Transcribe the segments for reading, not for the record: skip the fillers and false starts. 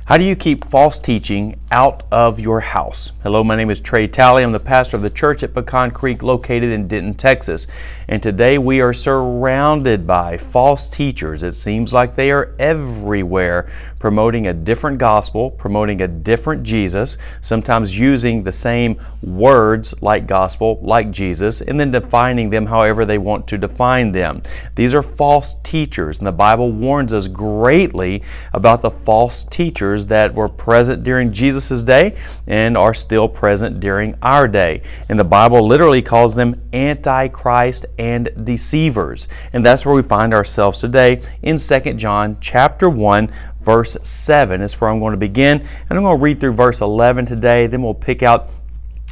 How do you keep false teaching out of your house? Hello, my name is Trey Talley. I'm the pastor of the church at Pecan Creek located in Denton, Texas. And today we are surrounded by false teachers. It seems like they are everywhere, promoting a different gospel, promoting a different Jesus, sometimes using the same words like gospel, like Jesus, and then defining them however they want to define them. These are false teachers, and the Bible warns us greatly about the false teachers that were present during Jesus' day and are still present during our day. And the Bible literally calls them antichrist and deceivers. And that's where we find ourselves today in 2 John chapter 1, verse 7 is where I'm going to begin. And I'm going to read through verse 11 today, then we'll pick out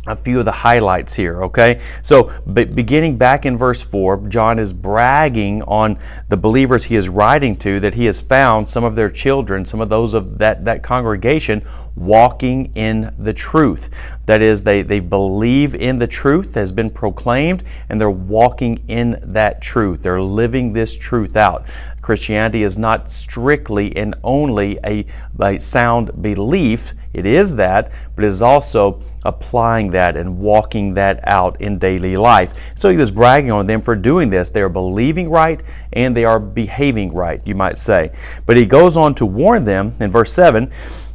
a few of the highlights here, okay? So beginning back in verse 4, John is bragging on the believers he is writing to that he has found some of their children, some of those of that congregation walking in the truth. That is, they believe in the truth that has been proclaimed, and they're walking in that truth. They're living this truth out. Christianity is not strictly and only a sound belief. It is that, but it is also applying that and walking that out in daily life. So he was bragging on them for doing this. They are believing right and they are behaving right, you might say. But he goes on to warn them in verse 7.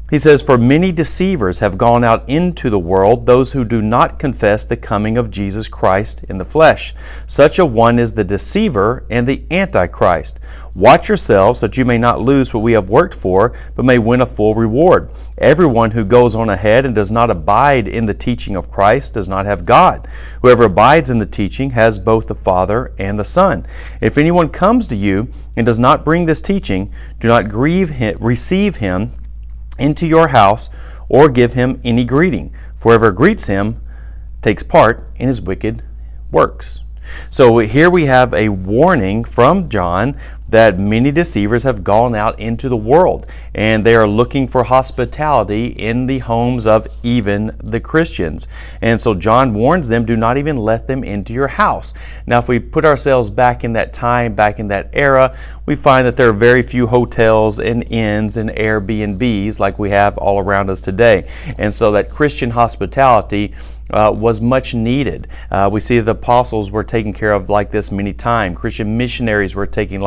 He says, "For many deceivers have gone out into the world, those who do not confess the coming of Jesus Christ in the flesh. Such a one is the deceiver and the antichrist. Watch yourselves that you may not lose what we have worked for, but may win a full reward. Everyone who goes on ahead and does not abide in the teaching of Christ does not have God. Whoever abides in the teaching has both the Father and the Son. If anyone comes to you and does not bring this teaching, do not receive him into your house or give him any greeting. For whoever greets him takes part in his wicked works." So here we have a warning from John that many deceivers have gone out into the world and they are looking for hospitality in the homes of even the Christians. And so John warns them, do not even let them into your house. Now, if we put ourselves back in that time, back in that era, we find that there are very few hotels and inns and Airbnbs like we have all around us today. And so that Christian hospitality was much needed. We see the apostles were taken care of like this many times. Christian missionaries were taken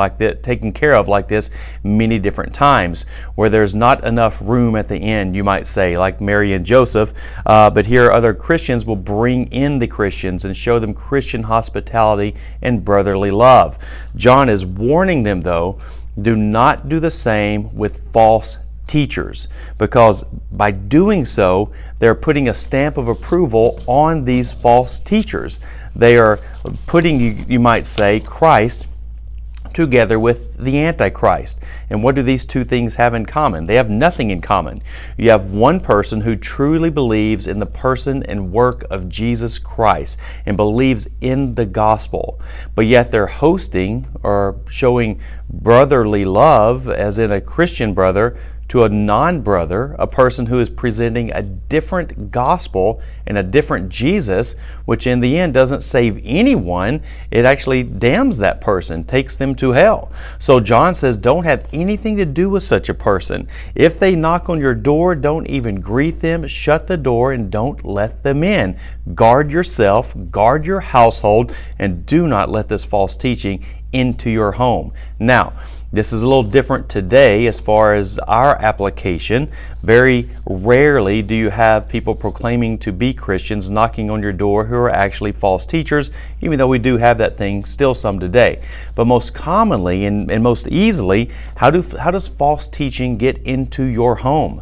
care of like this many different times, where there's not enough room at the inn, you might say, like Mary and Joseph. But here other Christians will bring in the Christians and show them Christian hospitality and brotherly love. John is warning them, though, do not do the same with false teachers, because by doing so, they're putting a stamp of approval on these false teachers. They are putting, you might say, Christ together with the Antichrist. And what do these two things have in common? They have nothing in common. You have one person who truly believes in the person and work of Jesus Christ and believes in the gospel, but yet they're hosting or showing brotherly love, as in a Christian brother, to a non-brother, a person who is presenting a different gospel and a different Jesus, which in the end doesn't save anyone. It actually damns that person, takes them to hell. So John says, don't have anything to do with such a person. If they knock on your door, don't even greet them. Shut the door and don't let them in. Guard yourself, guard your household, and do not let this false teaching into your home. Now, this is a little different today as far as our application. Very rarely do you have people proclaiming to be Christians knocking on your door who are actually false teachers, even though we do have that thing still some today. But most commonly and most easily, how does false teaching get into your home?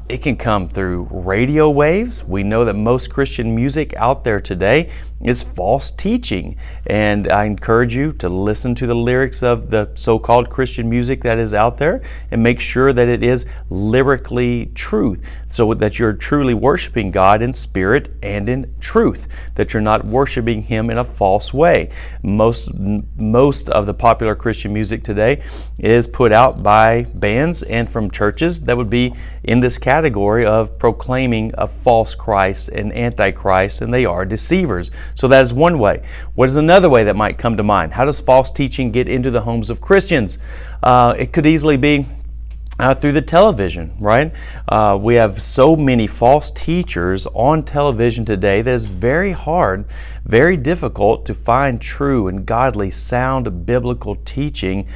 It can come through radio waves. We know that most Christian music out there today is false teaching. And I encourage you to listen to the lyrics of the so-called Christian music that is out there and make sure that it is lyrically truth, so that you're truly worshiping God in spirit and in truth, that you're not worshiping Him in a false way. Most of the popular Christian music today is put out by bands and from churches that would be in this category of proclaiming a false Christ and Antichrist, and they are deceivers. So that is one way. What is another way that might come to mind? How does false teaching get into the homes of Christians? It could easily be through the television, right? We have so many false teachers on television today that it's very hard, very difficult to find true and godly, sound biblical teaching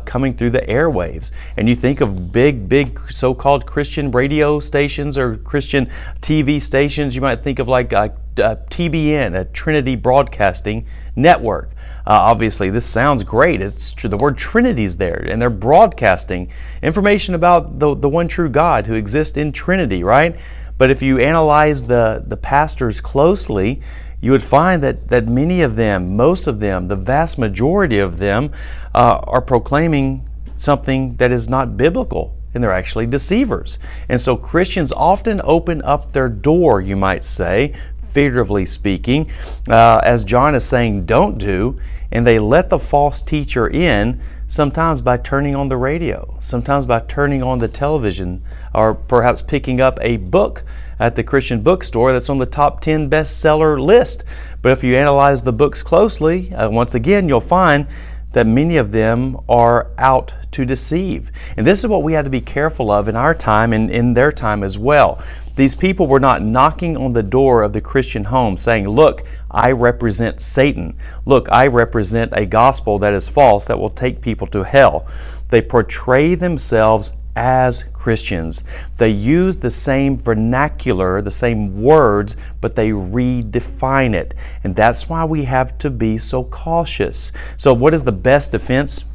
coming through the airwaves. And you think of big so-called Christian radio stations or Christian TV stations, you might think of like TBN, a Trinity Broadcasting Network. Obviously, this sounds great. It's the word Trinity's there, and they're broadcasting information about the one true God who exists in Trinity, right? But if you analyze the pastors closely, you would find that many of them, most of them, the vast majority of them are proclaiming something that is not biblical, and they're actually deceivers. And so Christians often open up their door, you might say, figuratively speaking, as John is saying don't do, and they let the false teacher in, sometimes by turning on the radio, sometimes by turning on the television, or perhaps picking up a book at the Christian bookstore that's on the top 10 bestseller list. But if you analyze the books closely, once again, you'll find that many of them are out to deceive. And this is what we have to be careful of in our time and in their time as well. These people were not knocking on the door of the Christian home saying, look, I represent Satan. Look, I represent a gospel that is false that will take people to hell. They portray themselves as Christians. They use the same vernacular, the same words, but they redefine it. And that's why we have to be so cautious. So what is the best defense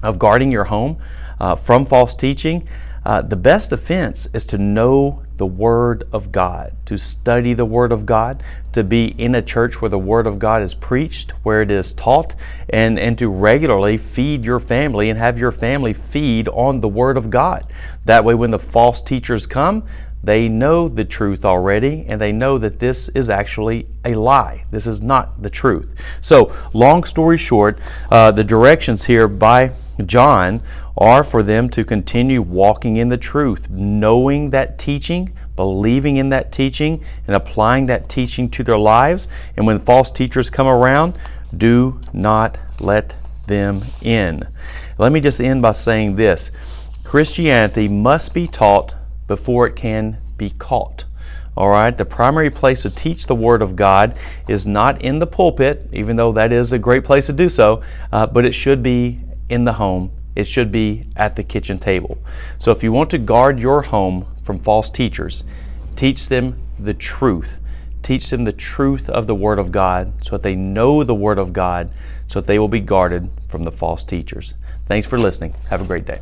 of guarding your home from false teaching? The best defense is to know the Word of God, to study the Word of God, to be in a church where the Word of God is preached, where it is taught, and to regularly feed your family and have your family feed on the Word of God. That way when the false teachers come, they know the truth already, and they know that this is actually a lie. This is not the truth. So, long story short, the directions here by John are for them to continue walking in the truth, knowing that teaching, believing in that teaching, and applying that teaching to their lives. And when false teachers come around, do not let them in. Let me just end by saying this. Christianity must be taught before it can be caught. All right, the primary place to teach the Word of God is not in the pulpit, even though that is a great place to do so, but it should be in the home. It should be at the kitchen table. So if you want to guard your home from false teachers, teach them the truth. Teach them the truth of the Word of God so that they know the Word of God, so that they will be guarded from the false teachers. Thanks for listening. Have a great day.